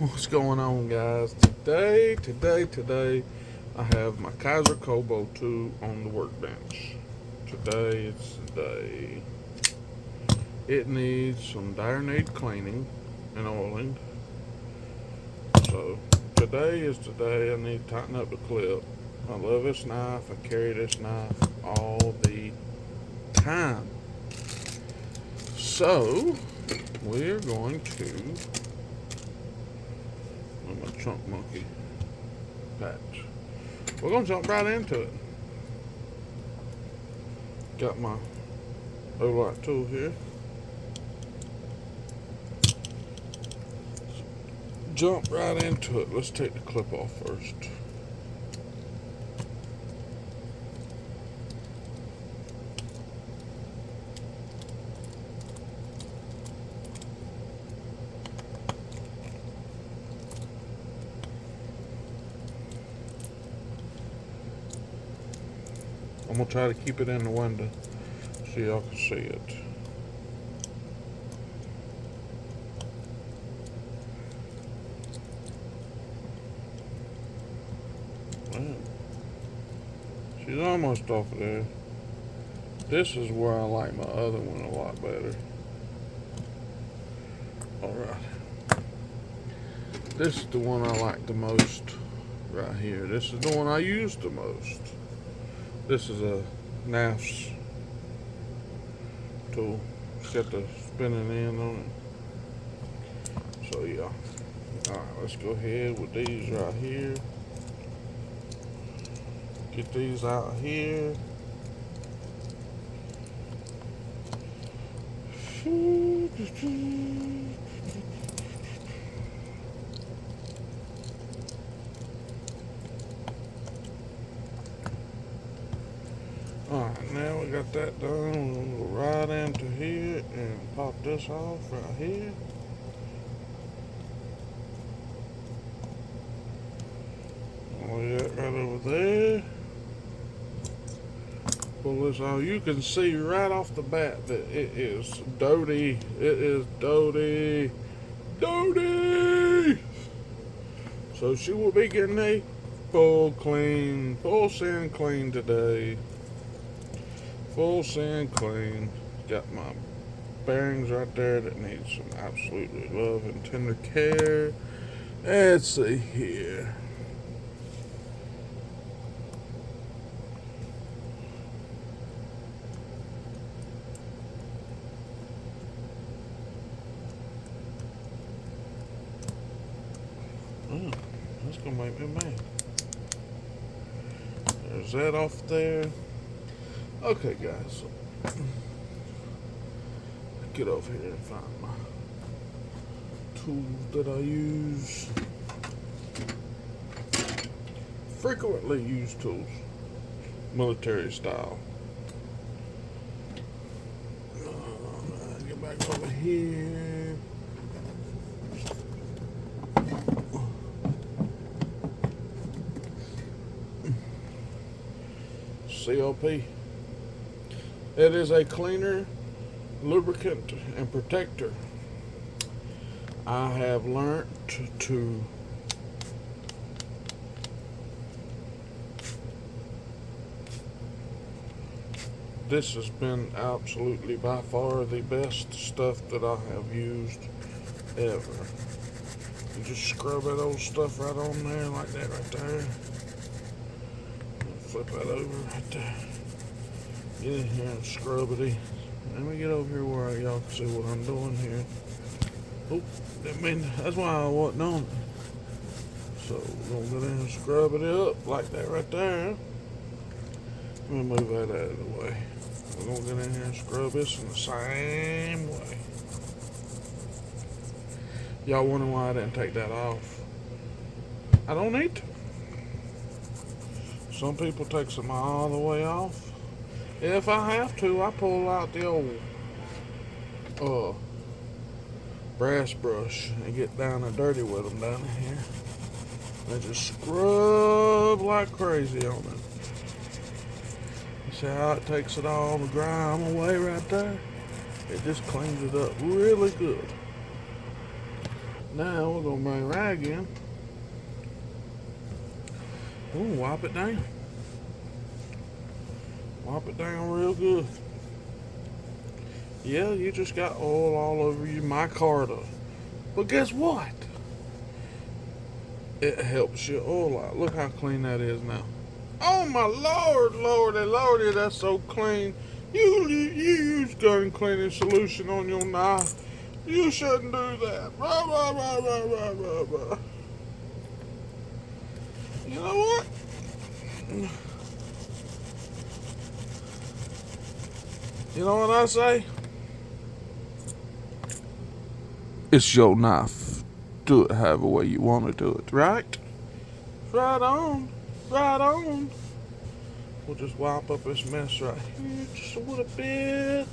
What's going on, guys? Today, I have my Kizer Kobold 2 on the workbench. Today, it's the day. It needs some dire need cleaning and oiling. So, today is the day I need to tighten up the clip. I love this knife. I carry this knife all the time. So, we're going to my chunk monkey patch. We're gonna jump right into it. Got my overlock tool here. Jump right into it. Let's take the clip off first. I'm gonna try to keep it in the window so y'all can see it. Man, she's almost off of there. This is where I like my other one a lot better. Alright. This is the one I like the most right here. This is the one I use the most. This is a NAFS tool. It's got the spinning end on it. So yeah. Alright, let's go ahead with these right here. Get these out here. Alright, now we got that done. We're going to go right into here and pop this off right here. Lay that right over there. Pull this out. You can see right off the bat that it is dirty. It is dirty. Dirty! So she will be getting a full clean, full sand clean today. Full sand clean. Got my bearings right there that need some absolutely love and tender care. Let's see here. Oh, that's gonna make me mad. There's that off there. Okay, guys, so get over here and find my tools that I use. Frequently used tools, military style. Get back over here. CLP. It is a cleaner, lubricant, and protector. I have learned to this has been absolutely by far the best stuff that I have used ever. You just scrub that old stuff right on there like that right there. Flip that over right there. Get in here and scrub it. Let me get over here where y'all can see what I'm doing here. Oh, I mean, that's why I wasn't on it. So we're gonna go down and scrub it up like that right there. Let me move that out of the way. We're gonna get in here and scrub this in the same way. Y'all wondering why I didn't take that off? I don't need to. Some people take them all the way off. If I have to, I pull out the old brass brush and get down and dirty with them down here. And just scrub like crazy on it. You see how it takes it all the grime away right there? It just cleans it up really good. Now we're gonna bring rag in. Ooh, wipe it down. Wipe it down real good. Yeah, you just got oil all over you, micarta. But guess what? It helps your oil out. Look how clean that is now. Oh my Lord, Lordy, that's so clean. You use gun cleaning solution on your knife. You shouldn't do that. Blah, blah, blah, blah, blah, blah, blah. You know what? You know what I say? It's your knife. Do it however way you want to do it, right? Right on. Right on. We'll just wipe up this mess right here just a little bit.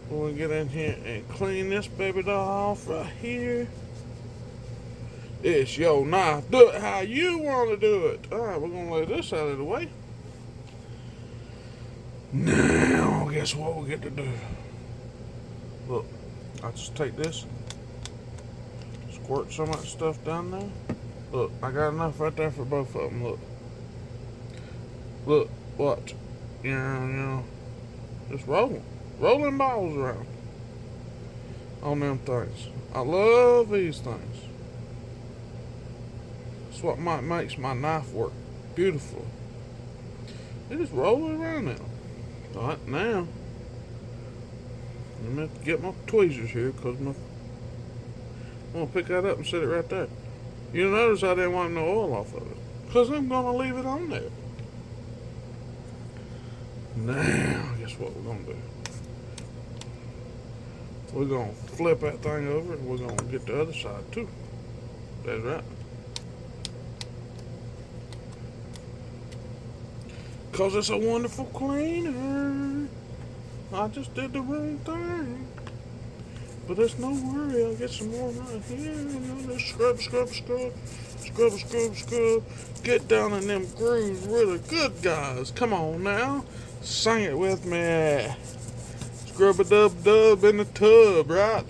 We'll get in here and clean this baby doll off right here. It's your knife. Do it how you want to do it. Alright, we're going to lay this out of the way. Now, guess what we get to do? Look, I just take this, squirt some of that stuff down there. Look, I got enough right there for both of them. Look. Look, watch. Just rolling balls around on them things. I love these things. That's what makes my knife work beautiful. They just roll it around now. All right, now I'm going to get my tweezers here because I'm going to pick that up and set it right there. You'll notice I didn't want no oil off of it because I'm going to leave it on there. Now, guess what we're going to do? We're going to flip that thing over and we're going to get the other side too. That's right. Because it's a wonderful cleaner. I just did the wrong thing. But there's no worry. I'll get some more right here. Just scrub. Get down in them grooves really good, guys. Come on now. Sing it with me. Scrub-a-dub-dub in the tub, right?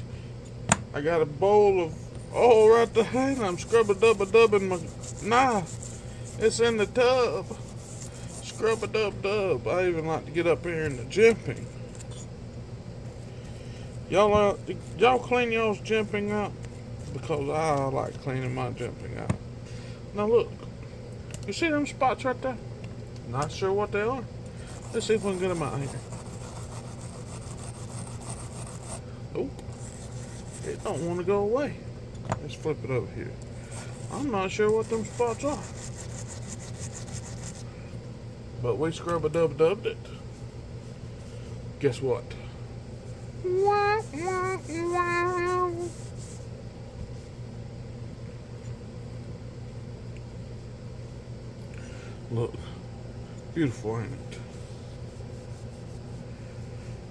I got a bowl of oil right there, and I'm scrub-a-dub-a-dub in my knife. It's in the tub. Scrub-a-dub-dub. I even like to get up here in the jimping. Y'all clean y'all's jimping out? Because I like cleaning my jimping out. Now look. You see them spots right there? Not sure what they are. Let's see if we can get them out here. Oh, it don't want to go away. Let's flip it over here. I'm not sure what them spots are. But we scrub-a-dub-dubbed it. Guess what? Look, beautiful, ain't it?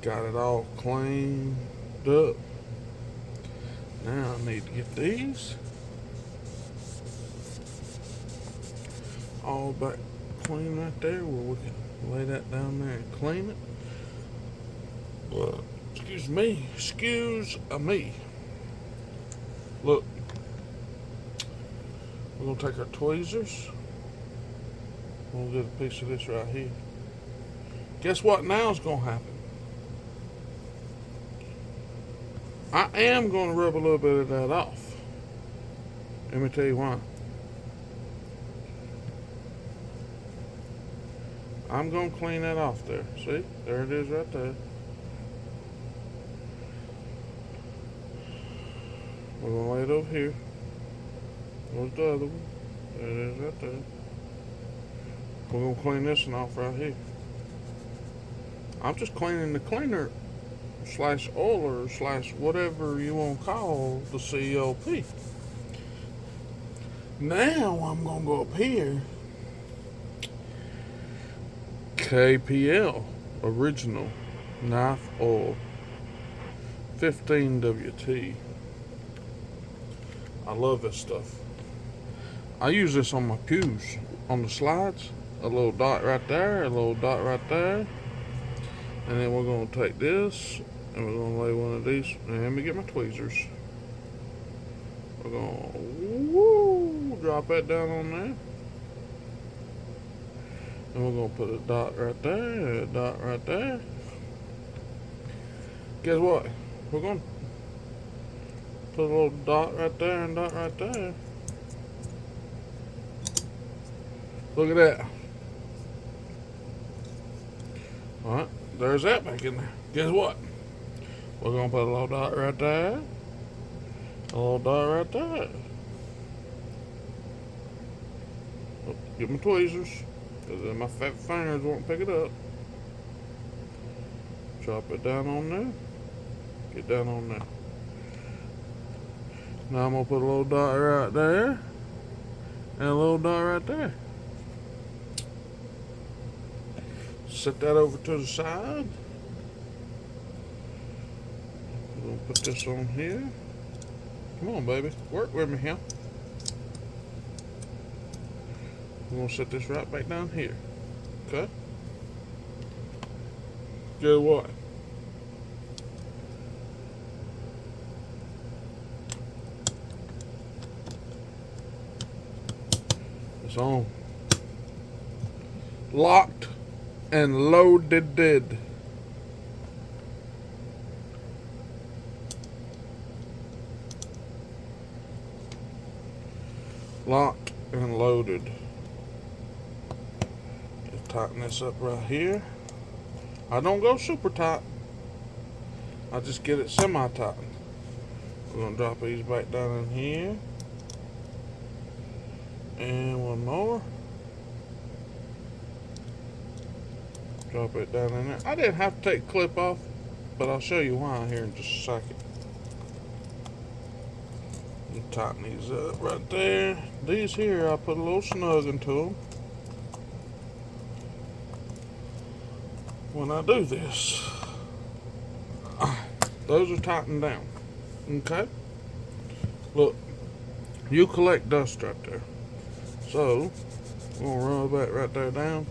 Got it all cleaned up. Now I need to get these all back clean right there where we can lay that down there and clean it. Excuse me. Look, we're going to take our tweezers. We'll get a piece of this right here. Guess what now is going to happen? I am going to rub a little bit of that off. Let me tell you why. I'm going to clean that off there. See? There it is right there. We're going to lay it over here. Where's the other one? There it is right there. We're going to clean this one off right here. I'm just cleaning the cleaner / oiler / whatever you want to call the COP. Now I'm going to go up here. KPL original knife oil 15 WT. I love this stuff. I use this on my pews on the slides. A little dot right there, a little dot right there. And then we're going to take this and we're going to lay one of these. And let me get my tweezers. We're gonna drop that down on there. And we're gonna put a dot right there and a dot right there. Guess what? We're gonna put a little dot right there and dot right there. Look at that. Alright, there's that back in there. Guess what? We're gonna put a little dot right there. A little dot right there. Oh, get my tweezers, because then my fat fingers won't pick it up. Drop it down on there. Get down on there. Now I'm gonna put a little dot right there. And a little dot right there. Set that over to the side. We're gonna put this on here. Come on, baby. Work with me here. We're gonna set this right back down here. Okay? Guess what? It's on. Locked and loaded. Locked and loaded. Just tighten this up right here. I don't go super tight. I just get it semi-tight. We're going to drop these back down in here. And one more. Drop it down in there. I didn't have to take the clip off, but I'll show you why here in just a second. You tighten these up right there. These here, I put a little snug into them when I do this. Those are tightened down. Okay? Look, you collect dust right there. So, we're going to rub that right there down.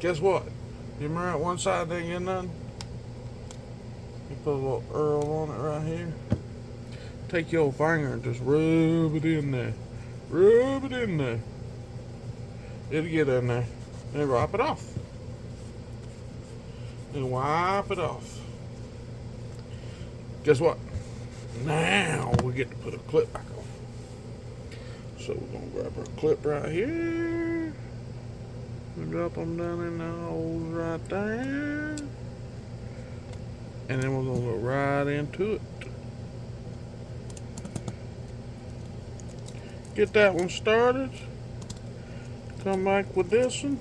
Guess what? You remember that one side didn't get nothing? You put a little Earl on it right here. Take your finger and just rub it in there. Rub it in there. It'll get in there. Then wipe it off. Then wipe it off. Guess what? Now we get to put a clip back on. So we're going to grab our clip right here. We drop them down in the holes right there. And then we're going to go right into it. Get that one started. Come back with this one.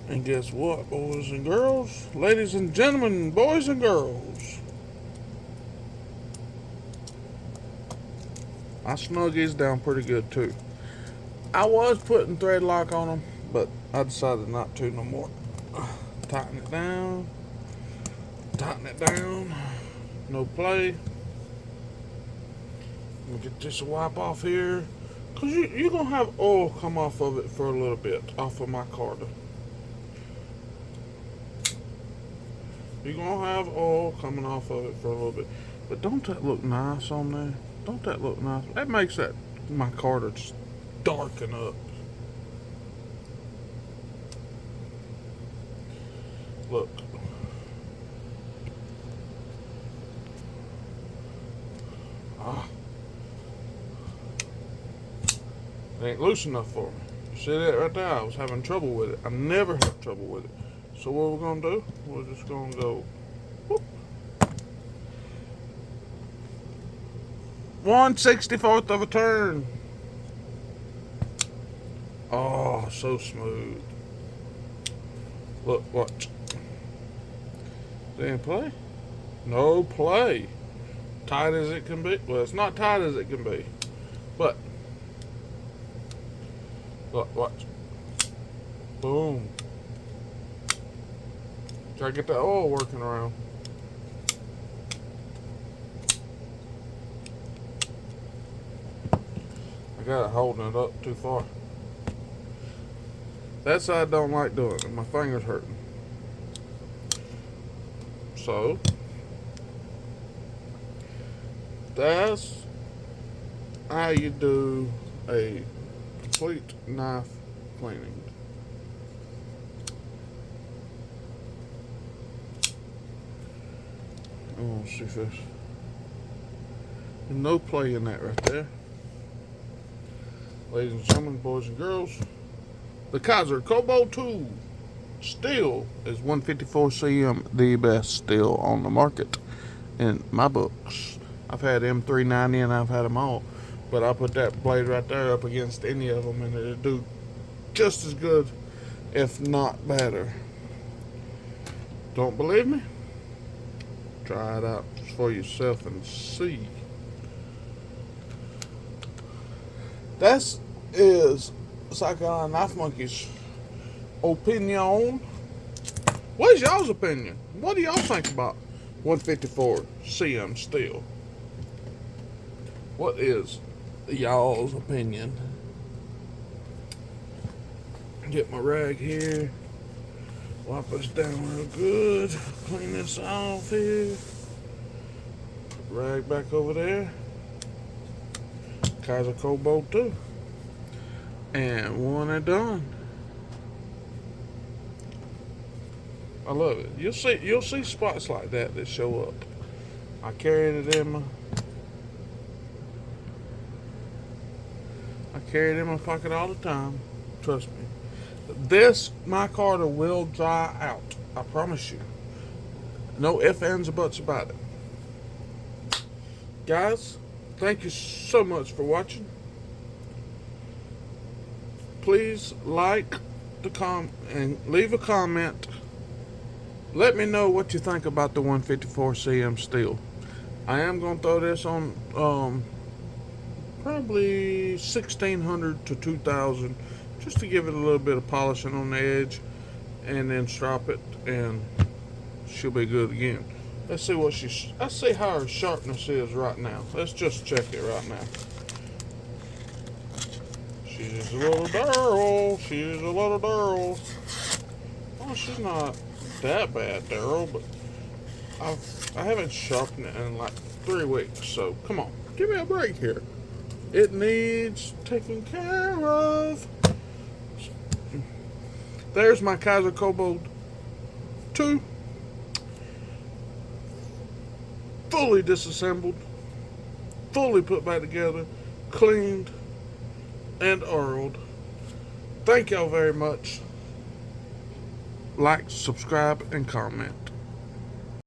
And guess what, boys and girls? Ladies and gentlemen, boys and girls. I snug these down pretty good too. I was putting thread lock on them, but I decided not to no more. Tighten it down. Tighten it down. No play. We'll get this wipe off here. Because you're going to have oil come off of it for a little bit. Off of my Carter. You're going to have oil coming off of it for a little bit. But don't that look nice on there? Don't that look nice? That makes that my Carter just darken up. Look. It ain't loose enough for me. You see that right there? I was having trouble with it. I never have trouble with it. So what we're going to do, we're just going to go whoop. 1/64 of a turn. Oh, so smooth. Look, watch. Didn't play? No play. Tight as it can be. Well, it's not tight as it can be. But, look, watch. Boom. Try to get that oil working around. I got it holding it up too far. That side don't like doing it. My finger's hurting. So, That's how you do a complete knife cleaning. Oh, see if there's no play in that right there. Ladies and gentlemen, boys and girls, the Kizer Kobold 2 still is 154 cm the best steel on the market in my books. I've had M390 and I've had them all, but I put that blade right there up against any of them and it'll do just as good, if not better. Don't believe me? Try it out for yourself and see. That is Psycho Knife Monkey's opinion. What is y'all's opinion? What do y'all think about 154 cm steel? What is y'all's opinion? Get my rag here. Wipe this down real good. Clean this off here. Rag back over there. Kizer Kobold 2. And one and done. I love it. You'll see spots like that show up. I carried it in my pocket all the time. Trust me. This micarta will dry out. I promise you. No ifs, ands, or buts about it. Guys, thank you so much for watching. Please like and leave a comment. Let me know what you think about the 154 cm steel. I am going to throw this on probably 1600 to 2000 just to give it a little bit of polishing on the edge, and then strop it and she'll be good again. Let's see let's see how her sharpness is right now. Let's just check it right now. She's a little dull. She's a little dull. Oh, she's not that bad, Daryl, but I haven't sharpened it in like 3 weeks, so come on, give me a break here. It needs taking care of. There's my Kizer Kobold 2, fully disassembled, fully put back together, cleaned and oiled. Thank y'all very much. Like, subscribe, and comment.